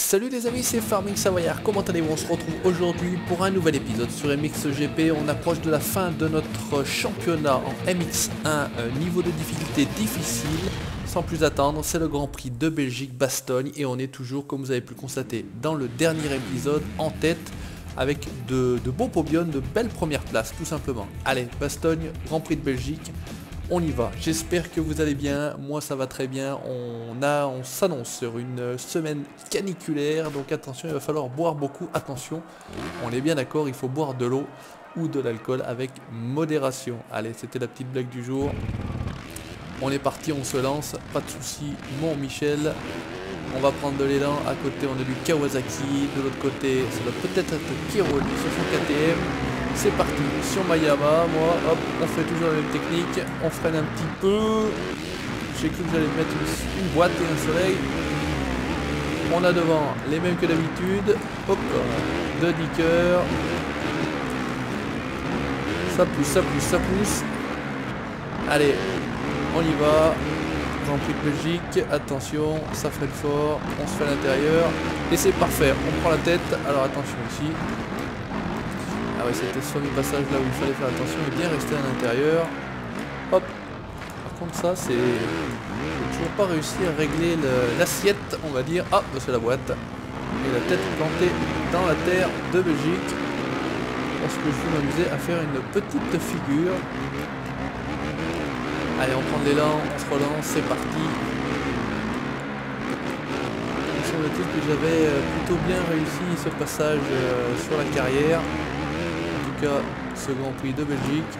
Salut les amis, c'est Farming Savoyard, comment allez-vous? On se retrouve aujourd'hui pour un nouvel épisode sur MXGP. On approche de la fin de notre championnat en MX1, niveau de difficulté difficile. Sans plus attendre, c'est le Grand Prix de Belgique Bastogne et on est toujours, comme vous avez pu le constater dans le dernier épisode, en tête avec de beaux podiums, de belles premières places tout simplement. Allez, Bastogne, Grand Prix de Belgique. On y va, j'espère que vous allez bien, moi ça va très bien, on s'annonce sur une semaine caniculaire, donc attention, il va falloir boire beaucoup, attention, on est bien d'accord, il faut boire de l'eau ou de l'alcool avec modération. Allez, c'était la petite blague du jour, on est parti, on se lance, pas de soucis, mon Michel, on va prendre de l'élan, à côté on a du Kawasaki, de l'autre côté ça doit peut-être être Kironi sur son KTM. C'est parti, sur ma Yamaha, moi, hop, on fait toujours la même technique, on freine un petit peu. J'ai cru que j'allais mettre une boîte et un soleil. On a devant les mêmes que d'habitude. Hop, de niqueur. Ça pousse, ça pousse, ça pousse. Allez, on y va. Grand Prix de Belgique, attention, ça freine fort, on se fait à l'intérieur. Et c'est parfait, on prend la tête, alors attention ici. Ah ouais, c'était ce fameux passage là où il fallait faire attention et bien rester à l'intérieur. Hop. Par contre ça c'est... J'ai toujours pas réussi à régler l'assiette, on va dire. Ah, bah, c'est la boîte. Et la tête plantée dans la terre de Belgique. Parce que je vais m'amuser à faire une petite figure. Allez, on prend de l'élan, on se relance, c'est parti. Il me semble-t-il que j'avais plutôt bien réussi ce passage sur la carrière. Ce Grand Prix de Belgique.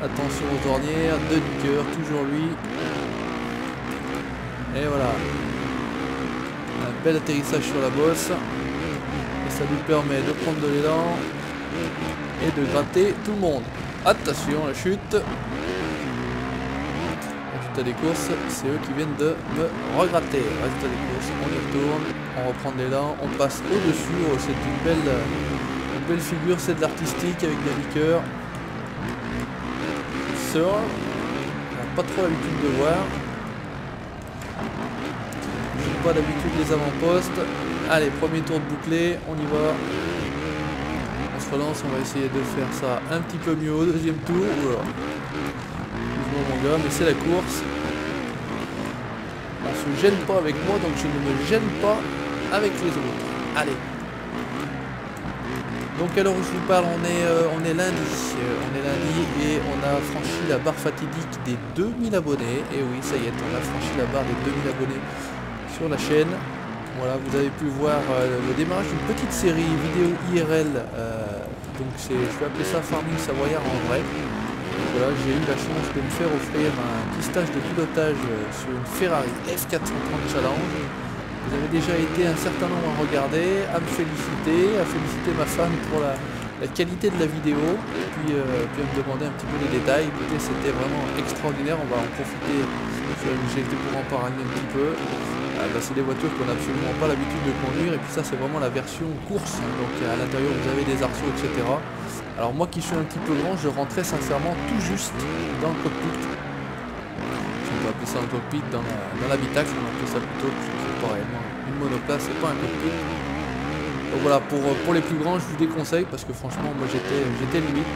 Attention aux ornières, de niqueur, toujours lui. Et voilà. Un bel atterrissage sur la bosse. Et ça nous permet de prendre de l'élan et de gratter tout le monde. Attention, la chute. Résultat des courses, c'est eux qui viennent de me regratter. Résultat des courses, on y retourne, on reprend de l'élan, on passe au-dessus. Oh, c'est une belle figure, c'est de l'artistique avec des liqueurs. Ça, on n'a pas trop l'habitude de voir. Je n'ai pas d'habitude les avant-postes. Allez, premier tour de bouclé, on y va. On se relance, on va essayer de faire ça un petit peu mieux au deuxième tour. Voilà. Excuse-moi mon gars, mais c'est la course. On se gêne pas avec moi, donc je ne me gêne pas avec les autres. Allez. Donc alors je vous parle, on est lundi, et on a franchi la barre fatidique des 2000 abonnés. Et oui, ça y est, on a franchi la barre des 2000 abonnés sur la chaîne. Voilà, vous avez pu voir le démarrage d'une petite série vidéo IRL. Donc je vais appeler ça Farming Savoyard en vrai. Donc voilà, j'ai eu la chance de me faire offrir un petit stage de pilotage sur une Ferrari F430 Challenge. Vous avez déjà été un certain nombre à regarder, à me féliciter, à féliciter ma femme pour la qualité de la vidéo, et puis à me demander un petit peu les détails. Écoutez, c'était vraiment extraordinaire, on va en profiter, j'ai été pour en parler un petit peu. C'est des voitures qu'on n'a absolument pas l'habitude de conduire, et puis ça c'est vraiment la version course, donc à l'intérieur vous avez des arceaux, etc. Alors moi qui suis un petit peu grand, je rentrais sincèrement tout juste dans le cockpit. On peut appeler ça un cockpit dans l'habitacle, on appelle ça plutôt, c'est pas réellement une monoplace, c'est pas un cockpit. Donc voilà, pour les plus grands, je vous déconseille parce que franchement, moi j'étais limite.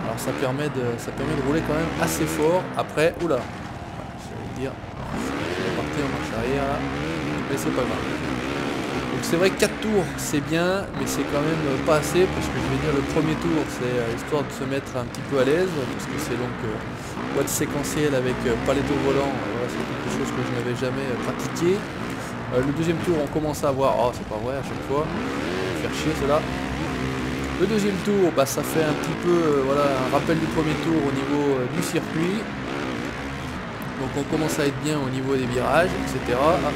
Alors ça permet de rouler quand même assez fort. Après, oula, j'allais dire, on est parti en marche arrière là, mais c'est pas grave. Donc c'est vrai que 4 tours c'est bien, mais c'est quand même pas assez parce que je vais dire le premier tour c'est histoire de se mettre un petit peu à l'aise parce que c'est donc boîte séquentielle avec paletto volant, voilà, c'est quelque chose que je n'avais jamais pratiqué. Le deuxième tour on commence à voir, oh c'est pas vrai à chaque fois, faire chier cela. Le deuxième tour, bah, ça fait un petit peu voilà, un rappel du premier tour au niveau du circuit. Donc on commence à être bien au niveau des virages, etc. Ah, à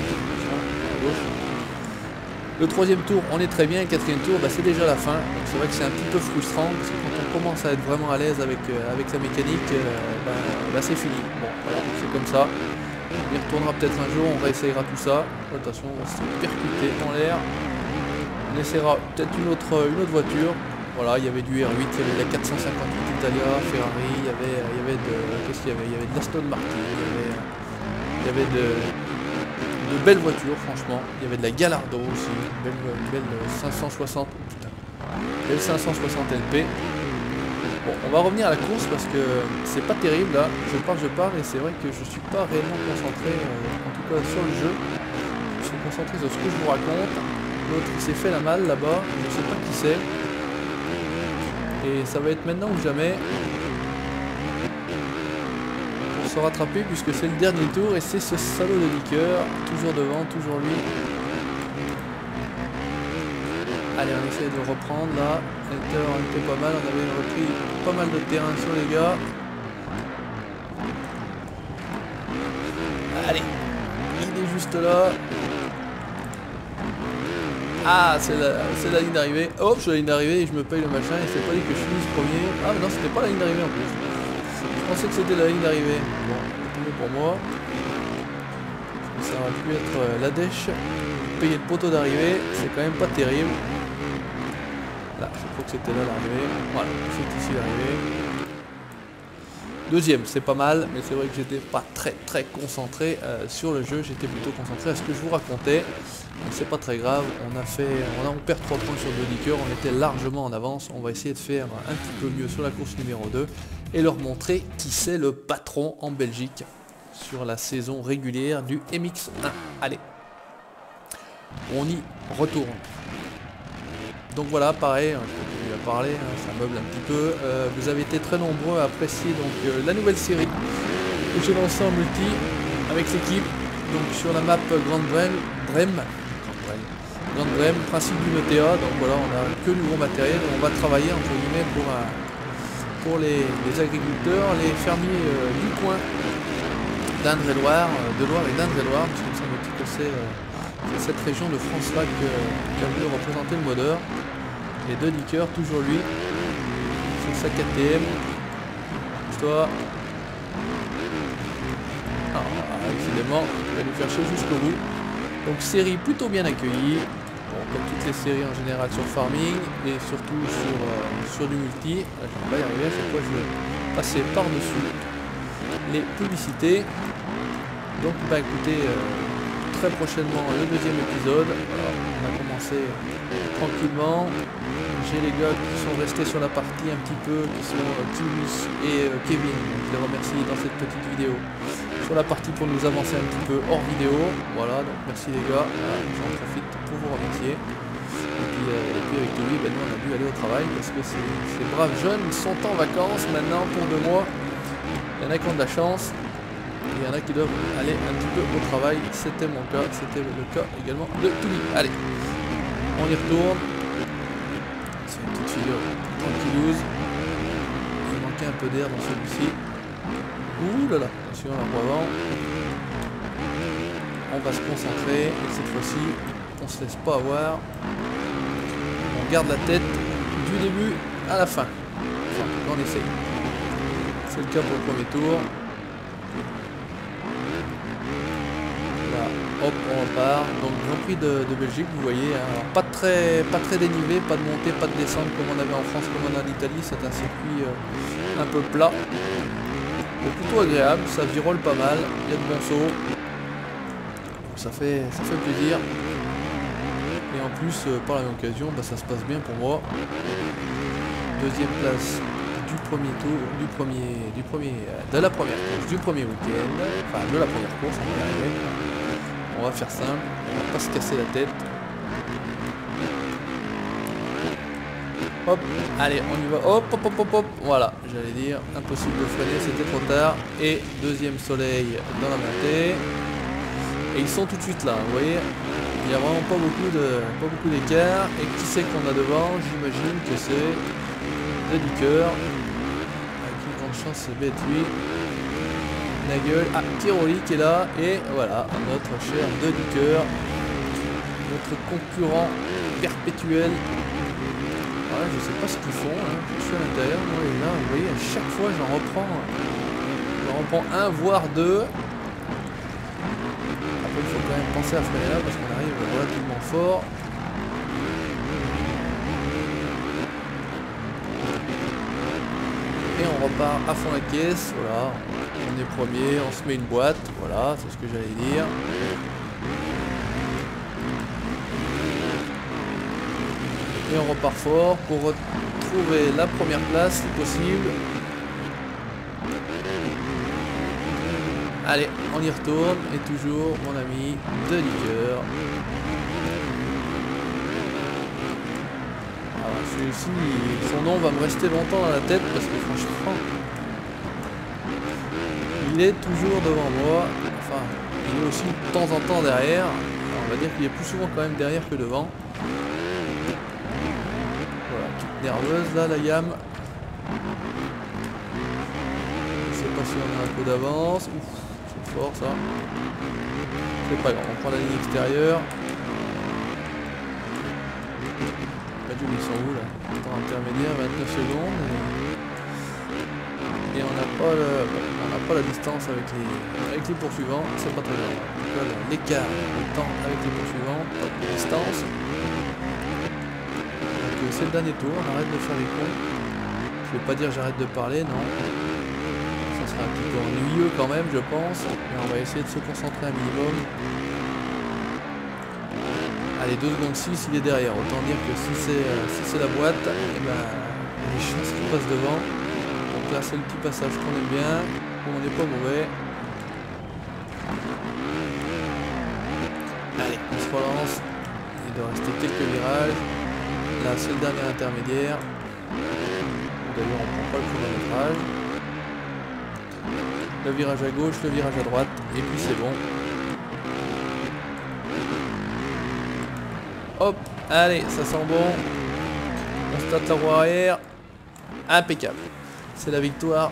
gauche. Le troisième tour on est très bien, et le quatrième tour bah, c'est déjà la fin. Donc c'est vrai que c'est un petit peu frustrant parce que quand on commence à être vraiment à l'aise avec la mécanique, bah, c'est fini. Bon voilà, c'est comme ça. On y retournera peut-être un jour, on réessayera tout ça. Attention, on va se percuter dans l'air. On essaiera peut-être une autre voiture. Voilà, il y avait du R8, il y avait de la 458 Italia, Ferrari, il y avait de... Qu'est-ce qu'il y avait? Il y avait de l'Aston Martin, il y avait de de belles voitures, franchement. Il y avait de la Gallardo aussi, une belle 560, putain, belle 560 LP. Bon, on va revenir à la course parce que c'est pas terrible là. Je parle et c'est vrai que je suis pas réellement concentré, en tout cas sur le jeu. Je suis concentré sur ce que je vous raconte. L'autre il s'est fait la malle là-bas, je sais pas qui c'est. Et ça va être maintenant ou jamais pour se rattraper puisque c'est le dernier tour et c'est ce salaud de liqueur, toujours devant, toujours lui. Allez, on essaie de reprendre là. On était pas mal, on avait repris pas mal de terrain sur les gars. Allez, il est juste là. Ah, c'est la ligne d'arrivée. Hop, je suis la ligne d'arrivée et je me paye le machin et c'est pas dit que je finisse premier. Ah mais non, c'était pas la ligne d'arrivée en plus. Je pensais que c'était la ligne d'arrivée. Bon, c'est tombé pour moi. Ça aurait pu être la dèche. Payer le poteau d'arrivée, c'est quand même pas terrible. Là, je crois que c'était là l'arrivée. Voilà, c'est ici l'arrivée. Deuxième, c'est pas mal, mais c'est vrai que j'étais pas très concentré sur le jeu. J'étais plutôt concentré à ce que je vous racontais. C'est pas très grave, on perd 3 points sur le liqueur, on était largement en avance. On va essayer de faire un petit peu mieux sur la course numéro 2 et leur montrer qui c'est le patron en Belgique sur la saison régulière du MX1. Allez, on y retourne. Donc voilà, pareil, je continue à parler, ça meuble un petit peu. Vous avez été très nombreux à apprécier donc, la nouvelle série que j'ai lancée en multi avec l'équipe. Donc sur la map Grande Brême, principe du Notea. Donc voilà, on a que nouveau matériel. On va travailler entre guillemets pour les agriculteurs, les fermiers du coin d'Indre-et-Loire, de Loire et d'Indre-et-Loire, parce que ça me dit que c'est cette région de France-là qui a voulu représenter le modeur. Et de liqueur, toujours lui, sur sa KTM. Toi. Évidemment, il va nous faire chaud jusqu'au bout. Donc série plutôt bien accueillie, bon, comme toutes les séries en général sur Farming, et surtout sur du multi. Là, je ne vais pas y arriver, à chaque fois je vais passer par-dessus les publicités. Donc bah écoutez, très prochainement le deuxième épisode. Alors, on a commencé tranquillement. J'ai les gars qui sont restés sur la partie un petit peu, qui sont Kiwis et Kevin. Je les remercie dans cette petite vidéo. Sur la partie pour nous avancer un petit peu hors vidéo. Voilà, donc merci les gars. Voilà, j'en profite pour vous remercier. Et puis avec lui, ben, nous on a dû aller au travail parce que ces braves jeunes sont en vacances maintenant pour 2 mois. Il y en a qui ont de la chance. Et il y en a qui doivent aller un petit peu au travail. C'était mon cas, c'était le cas également de Touli. Allez, on y retourne. C'est une petite figure tranquillouse. Il manquait un peu d'air dans celui-ci. Ouh là là, attention à la roue avant. On va se concentrer et cette fois-ci, on se laisse pas avoir. On garde la tête du début à la fin. Enfin, on essaye. C'est le cas pour le premier tour. Là, hop, on repart. Donc Grand Prix de Belgique, vous voyez, hein. Alors, pas très dénivelé, pas de montée, pas de descente comme on avait en France, comme on a en Italie. C'est un circuit un peu plat. C'est plutôt agréable, ça virole pas mal, il y a de bons sauts. Donc ça fait plaisir. Et en plus, par la même occasion, bah, ça se passe bien pour moi. Deuxième place du premier tour, de la première course, du premier week-end. Enfin, de la première course, on va y arriver. On va faire simple, on va pas se casser la tête. Hop, allez, on y va. Hop, hop, hop, hop, hop. Voilà, j'allais dire, impossible de freiner, c'était trop tard. Et deuxième soleil dans la montée. Et ils sont tout de suite là, vous voyez. Il n'y a vraiment pas beaucoup d'écart. Et qui c'est qu'on a devant? J'imagine que c'est le liqueur. Avec une grande chance, c'est bête lui. La gueule. Ah, Tiroli qui est là. Et voilà, notre cher de liqueur. Notre concurrent perpétuel. Ouais, je sais pas ce qu'ils font, hein. Je suis à l'intérieur, moi et là, vous voyez, à chaque fois j'en reprends un, voire 2. Après il faut quand même penser à freiner là parce qu'on arrive relativement fort. Et on repart à fond la caisse, voilà, on est premier, on se met une boîte, voilà, c'est ce que j'allais dire. Et on repart fort pour retrouver la première place si possible. Allez, on y retourne. Et toujours mon ami De Licker. Alors celui-ci, son nom va me rester longtemps dans la tête parce que franchement, il est toujours devant moi. Enfin, il est aussi de temps en temps derrière. Alors, on va dire qu'il est plus souvent quand même derrière que devant. Voilà, petite nerveuse là, la gamme. Je sais pas si on a un peu d'avance. Ouf, c'est fort ça. C'est pas grave, on prend la ligne extérieure. Ils sont où là? Temps intermédiaire, 29 secondes. Et on n'a pas la distance avec les poursuivants, c'est pas très grave. Voilà, l'écart de temps avec les poursuivants, pas de distance. Donc c'est le dernier tour, on arrête de faire les cons. Je vais pas dire j'arrête de parler, non. Ça sera un petit peu ennuyeux quand même, je pense. Mais on va essayer de se concentrer un minimum. Allez, 2 secondes 6, il est derrière. Autant dire que si c'est la boîte, et ben, il y a des chances qu'il passe devant. Donc là, c'est le petit passage qu'on aime bien, où on n'est pas mauvais. Allez, on se relance. Il doit rester quelques virages. Là, c'est le dernier intermédiaire. D'ailleurs, on ne prend pas le chronométrage. Le virage à gauche, le virage à droite, et puis c'est bon. Hop, allez, ça sent bon. On se tâte la roue arrière. Impeccable. C'est la victoire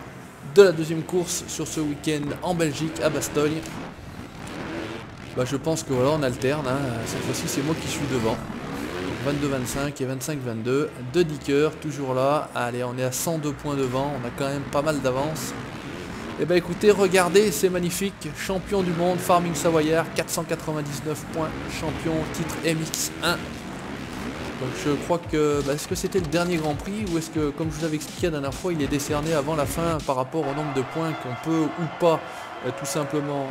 de la deuxième course sur ce week-end en Belgique, à Bastogne. Bah, je pense que voilà, on alterne. Hein. Cette fois-ci, c'est moi qui suis devant. 22-25 et 25-22. De Licker, toujours là. Allez, on est à 102 points devant. On a quand même pas mal d'avance. Et bah écoutez, regardez, c'est magnifique. Champion du monde, Farming Savoyard, 499 points. Champion, titre MX1. Donc je crois que... Bah, est-ce que c'était le dernier Grand Prix ou est-ce que, comme je vous avais expliqué la dernière fois, il est décerné avant la fin par rapport au nombre de points qu'on peut ou pas tout simplement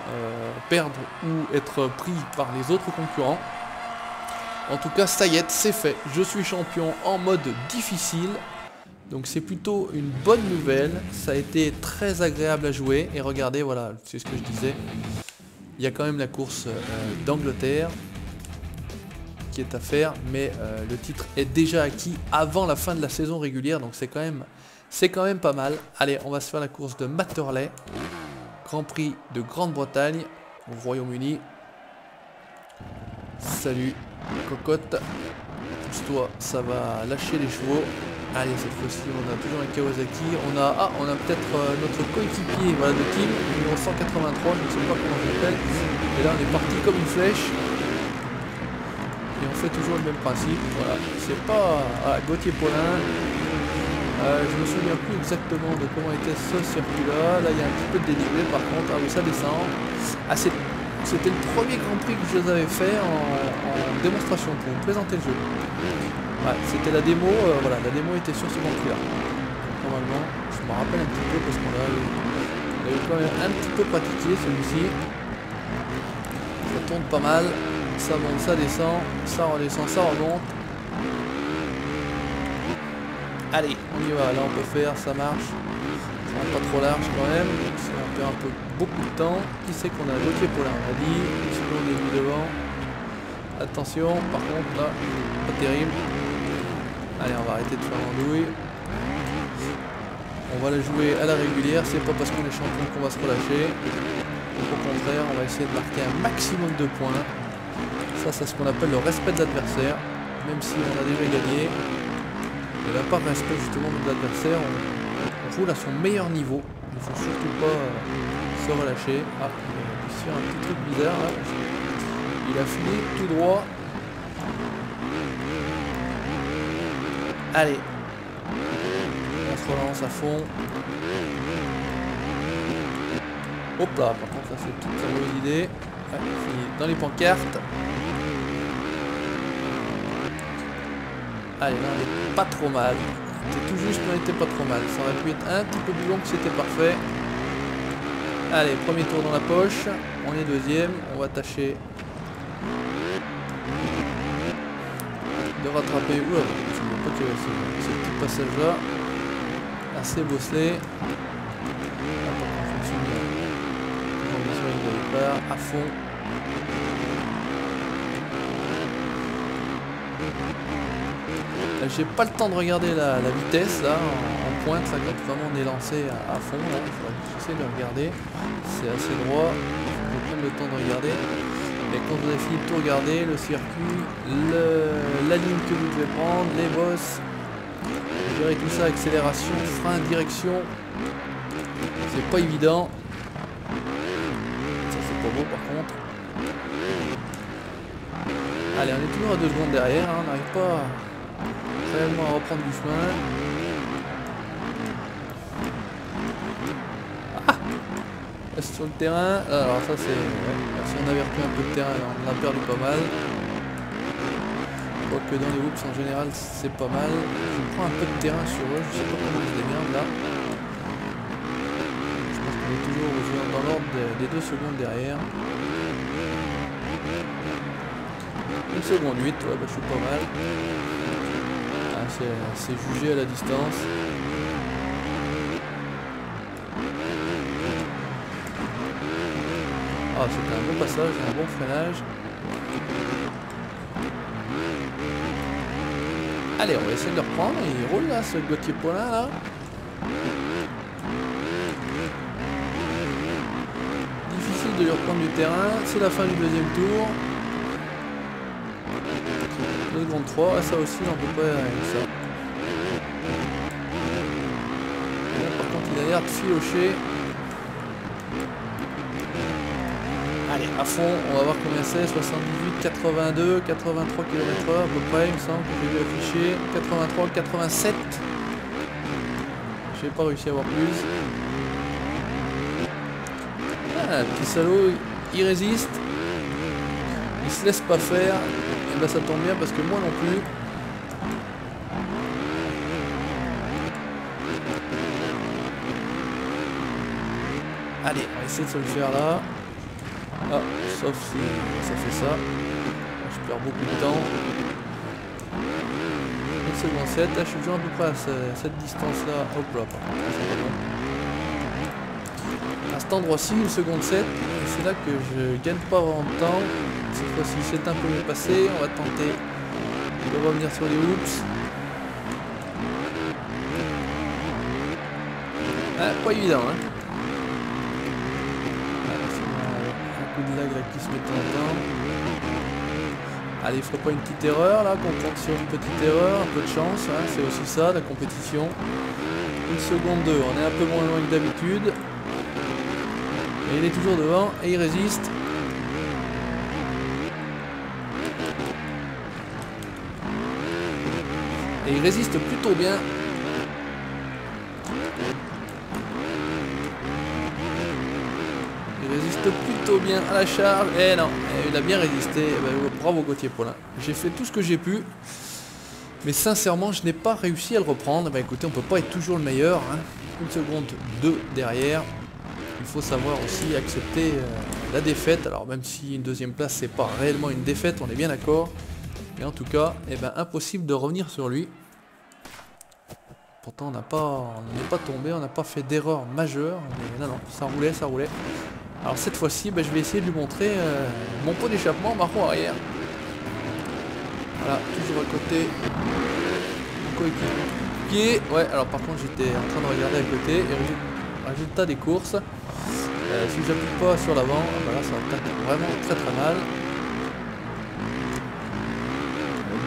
perdre ou être pris par les autres concurrents. En tout cas, ça y est, c'est fait. Je suis champion en mode difficile. Donc c'est plutôt une bonne nouvelle. Ça a été très agréable à jouer. Et regardez, voilà, c'est ce que je disais. Il y a quand même la course d'Angleterre qui est à faire. Mais le titre est déjà acquis avant la fin de la saison régulière. Donc c'est quand même pas mal. Allez, on va se faire la course de Matterley. Grand Prix de Grande-Bretagne au Royaume-Uni. Salut, cocotte. Pousse-toi, ça va lâcher les chevaux. Allez, cette fois-ci, on a toujours un Kawasaki. On a peut-être notre coéquipier, voilà, de team, numéro 183, je ne sais pas comment je l'appelle. Et là, on est parti comme une flèche. Et on fait toujours le même principe. Voilà, c'est pas... Voilà, Gauthier Paulin. Je me souviens plus exactement de comment était ce circuit-là. Là, il y a un petit peu de dénivelé, par contre. Ah oui, ça descend. Ah, c'était le premier Grand Prix que je les avais fait en démonstration pour présenter le jeu. Ouais, c'était la démo, voilà, la démo était sur ce Grand Prix là. Normalement, je me rappelle un petit peu parce qu'on a eu quand même un petit peu pratiqué celui-ci. Ça tourne pas mal, ça monte, ça descend, ça redescend, ça remonte. Allez, on y va, là on peut faire, ça marche. Ça va pas trop large quand même, ça va faire un peu beaucoup de temps. Qui c'est qu'on a bloqué pour là, on a dit, sinon on est mis devant. Attention, par contre là, pas terrible. Allez, on va arrêter de faire l'andouille. On va la jouer à la régulière, c'est pas parce qu'on est champion qu'on va se relâcher. Au contraire, on va essayer de marquer un maximum de points. Ça, c'est ce qu'on appelle le respect de l'adversaire. Même si on a déjà gagné, il n'y a pas de respect justement de l'adversaire. On roule à son meilleur niveau. Il ne faut surtout pas se relâcher. Ah, il a pu faire un petit truc bizarre là. Il a fini tout droit. Allez, on se relance à fond. Hop là, par contre ça c'est toute sa mauvaise idée. Ouais, dans les pancartes. Allez, là on est pas trop mal. C'était tout juste, mais on était pas trop mal. Ça aurait pu être un petit peu plus long que c'était parfait. Allez, premier tour dans la poche. On est deuxième. On va tâcher de rattraper. Oula, que ce petit passage là, assez bosselé. Là, par contre, je me suis mis sur une de départ à fond. J'ai pas le temps de regarder la vitesse là en pointe là, quand vraiment on est lancé à fond là. J'essaie de regarder, c'est assez droit, je vais prendre le temps de regarder. Et quand vous avez fini de tout regarder, le circuit, la ligne que vous devez prendre, les bosses, gérer tout ça, accélération, frein, direction, c'est pas évident. Ça c'est pas beau par contre. Allez, on est toujours à 2 secondes derrière, hein, on n'arrive pas réellement à reprendre du chemin. Ah, sur le terrain, alors ça c'est... Ouais, si on avait repris un peu de terrain, on a perdu pas mal. Quoique dans les hoops en général c'est pas mal. Je prends un peu de terrain sur eux, je sais pas comment je les merde là. Je pense qu'on est toujours dans l'ordre des 2 secondes derrière. 1 seconde 8, ouais, bah, je suis pas mal. Ah, c'est jugé à la distance. Ah, c'était un bon passage, un bon freinage. Allez, on va essayer de le reprendre. Il roule là, ce Gauthier Paulin là. Difficile de lui reprendre du terrain. C'est la fin du deuxième tour. 2 secondes 3, ah, ça aussi on peut pas avec ça. Là, par contre il a l'air de filocher. Allez, à fond, on va voir combien c'est, 78, 82, 83 km/h à peu près, il me semble que j'ai vu afficher. 83, 87. J'ai pas réussi à avoir plus. Ah, le petit salaud, il résiste. Il se laisse pas faire. Et bah ça tombe bien parce que moi non plus. Allez, on va essayer de se le faire là. Ah, sauf si ça fait ça. Je perds beaucoup de temps. 1 seconde 7, là je suis toujours à peu près à cette distance là. Hop là, par contre, c'est pas bon. À cet endroit-ci, 1 seconde 7, et c'est là que je gagne pas vraiment de temps. Cette fois-ci c'est un peu mieux passé, on va tenter de revenir sur les hoops. Ah, pas évident hein. Un coup de lag là qui se met de temps en temps. Allez, il ne faut pas une petite erreur là, qu'on compte sur une petite erreur, un peu de chance, hein, c'est aussi ça la compétition. 1 seconde 2, on est un peu moins loin que d'habitude. Et il est toujours devant et il résiste. Et il résiste plutôt bien. Il résiste plutôt bien à la charge. Et non, il a bien résisté. Ben, bravo Gauthier Paulin. J'ai fait tout ce que j'ai pu. Mais sincèrement, je n'ai pas réussi à le reprendre. Ben, écoutez, on ne peut pas être toujours le meilleur. Hein. 1 seconde 2 derrière. Il faut savoir aussi accepter la défaite. Alors même si une deuxième place, c'est pas réellement une défaite, on est bien d'accord. Mais en tout cas, eh ben, impossible de revenir sur lui. Pourtant, on n'est pas tombé, on n'a pas fait d'erreur majeure. Mais non, ça roulait, ça roulait. Alors cette fois-ci, ben, je vais essayer de lui montrer mon pot d'échappement, ma roue arrière. Voilà, toujours à côté. Coéquipier. Ouais, alors par contre, j'étais en train de regarder à côté. Et résultat des courses. Si j'appuie pas sur l'avant, ben là, ça attaque vraiment très très mal.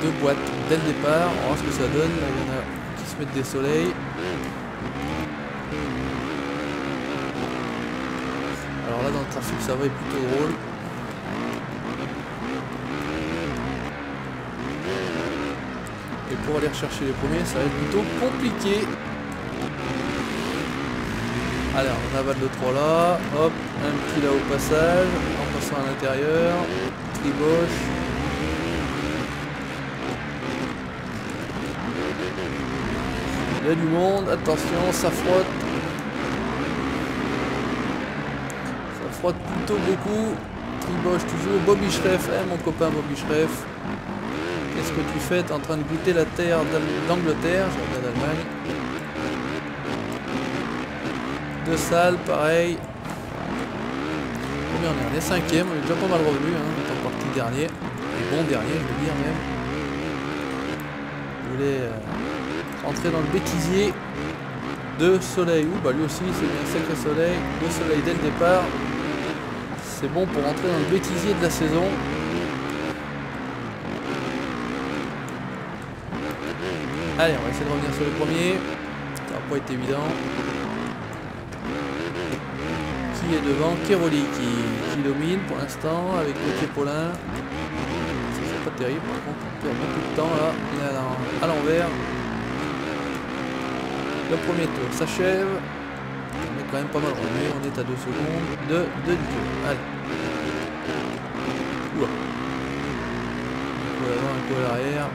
2 boîtes dès le départ, on va voir ce que ça donne. Là, il y en a qui se mettent des soleils. Alors là dans le trafic ça va être plutôt drôle. Et pour aller rechercher les premiers ça va être plutôt compliqué. Allez, on avale le 3 là, hop, un petit là au passage, en passant à l'intérieur, triboche. Il y a du monde, attention, ça frotte. Ça frotte plutôt beaucoup. Triboche toujours, Bobby Schreff, mon copain Bobby Schreff. Et Qu'est-ce que tu fais? T'es en train de goûter la terre d'Angleterre. Je regarde d'Allemagne. De Salles, pareil. Combien on est 5e, on est déjà pas mal revenu, hein, en tant parti dernier. Et bon dernier, je veux dire même. Je voulais rentrer dans le bêtisier de Soleil. Ouh, bah lui aussi, c'est bien sacré Soleil. De Soleil dès le départ. C'est bon pour rentrer dans le bêtisier de la saison. Allez, on va essayer de revenir sur le premier. Ça n'a pas été évident. Qui est devant? Keroli qui domine pour l'instant avec Gauthier Paulin. Ça c'est pas terrible par contre, on perd beaucoup de temps là. Il est à l'envers. Le premier tour s'achève. On est quand même pas mal revenu, on est à 2 secondes de Dieu. Allez. Oula. Un coup à l'avant, un coup à l'arrière.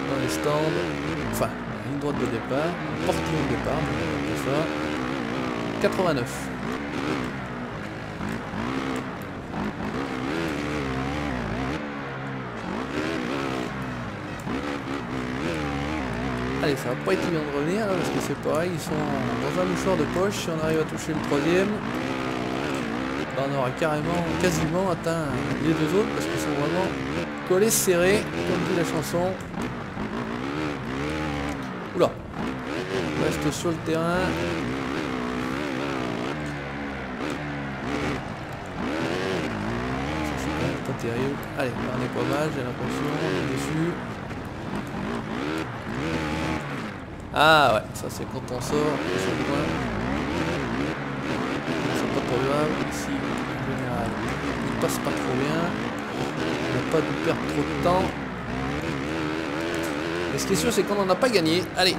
Dans les stands. Enfin, ligne droite de départ. Portillon de départ, on ça. 89. Allez, ça va pas être évident de revenir là, parce que c'est pareil, ils sont dans un mouchoir de poche. Si on arrive à toucher le troisième, là, on aura quasiment atteint les deux autres parce qu'ils sont vraiment collés serrés, comme dit la chanson. Oula, on reste sur le terrain. Ça c'est quand même pas terrible. Allez, là, on est pas mal, j'ai l'impression, on est dessus. Ah ouais, ça c'est quand on sort sur le coin. C'est pas trop grave. Ici, en général, il passe pas trop bien. On n'a pas dû perdre trop de temps. Et ce qui est sûr, c'est qu'on n'en a pas gagné. Allez.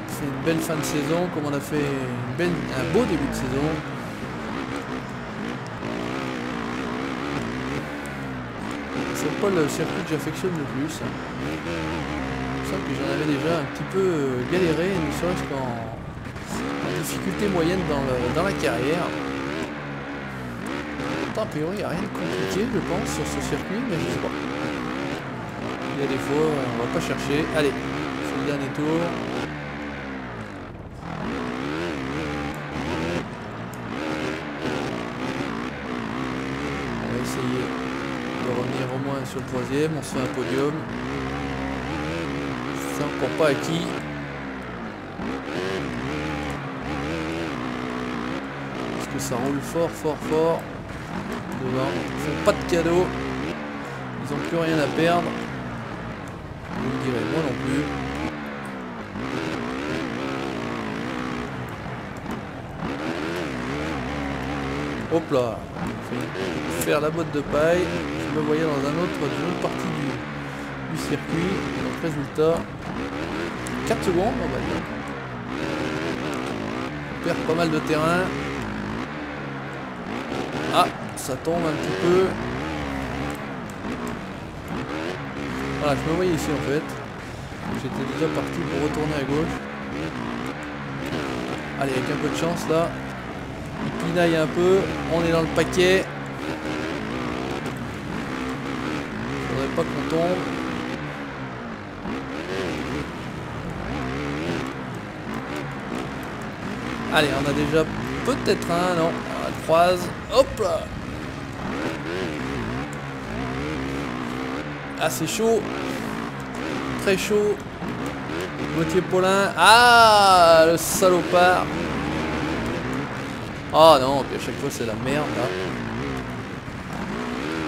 C'est une belle fin de saison, comme on a fait un beau début de saison. C'est pas le circuit que j'affectionne le plus. Je sens que j'en avais déjà un petit peu galéré, ne serait-ce qu'en difficulté moyenne dans la carrière. Pourtant, a priori, il n'y a rien de compliqué, je pense, sur ce circuit, mais je sais pas. Il y a des fois, on va pas chercher. Allez, c'est le dernier tour. On va essayer de revenir au moins sur le troisième, on se fait un podium. C'est encore pas acquis. Parce que ça roule fort devant. Ils font pas de cadeaux. Ils n'ont plus rien à perdre. Vous me direz, moi non plus. Hop là, faire la botte de paille. Je me voyais dans une autre partie du circuit. Donc résultat, 4 secondes, on va dire. On perd pas mal de terrain. Ah, ça tombe un petit peu. Voilà, je me voyais ici en fait. J'étais déjà parti pour retourner à gauche. Allez, avec un peu de chance là. Il pinaille un peu. On est dans le paquet. Faudrait pas qu'on tombe. Allez, on a déjà peut-être un, non, on la croise. Hop là. Ah, c'est chaud. Très chaud. Gauthier Paulin. Ah, le salopard. Ah non, puis à chaque fois c'est la merde là.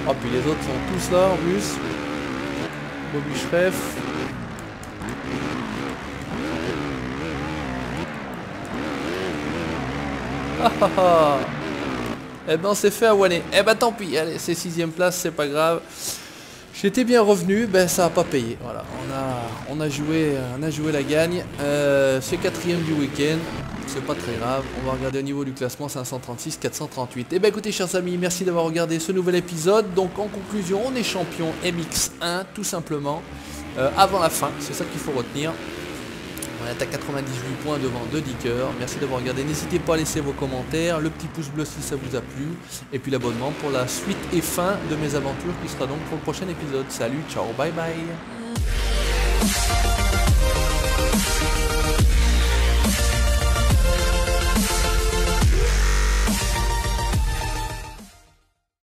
Oh, puis les autres sont tous là en plus. Bobby Schreff. Ah ah ah. Eh ben on s'est fait awaner. Eh ben tant pis, allez, c'est 6ème place, c'est pas grave. J'étais bien revenu, ben ça a pas payé. Voilà, on a joué la gagne. C'est 4ème du week-end. C'est pas très grave, on va regarder au niveau du classement 536, 438. Et ben écoutez chers amis, merci d'avoir regardé ce nouvel épisode. Donc en conclusion, on est champion MX1 tout simplement. Avant la fin, c'est ça qu'il faut retenir. On est à 98 points devant De Dicker. Merci d'avoir regardé. N'hésitez pas à laisser vos commentaires, le petit pouce bleu si ça vous a plu. Et puis l'abonnement pour la suite et fin de mes aventures qui sera donc pour le prochain épisode. Salut, ciao, bye bye.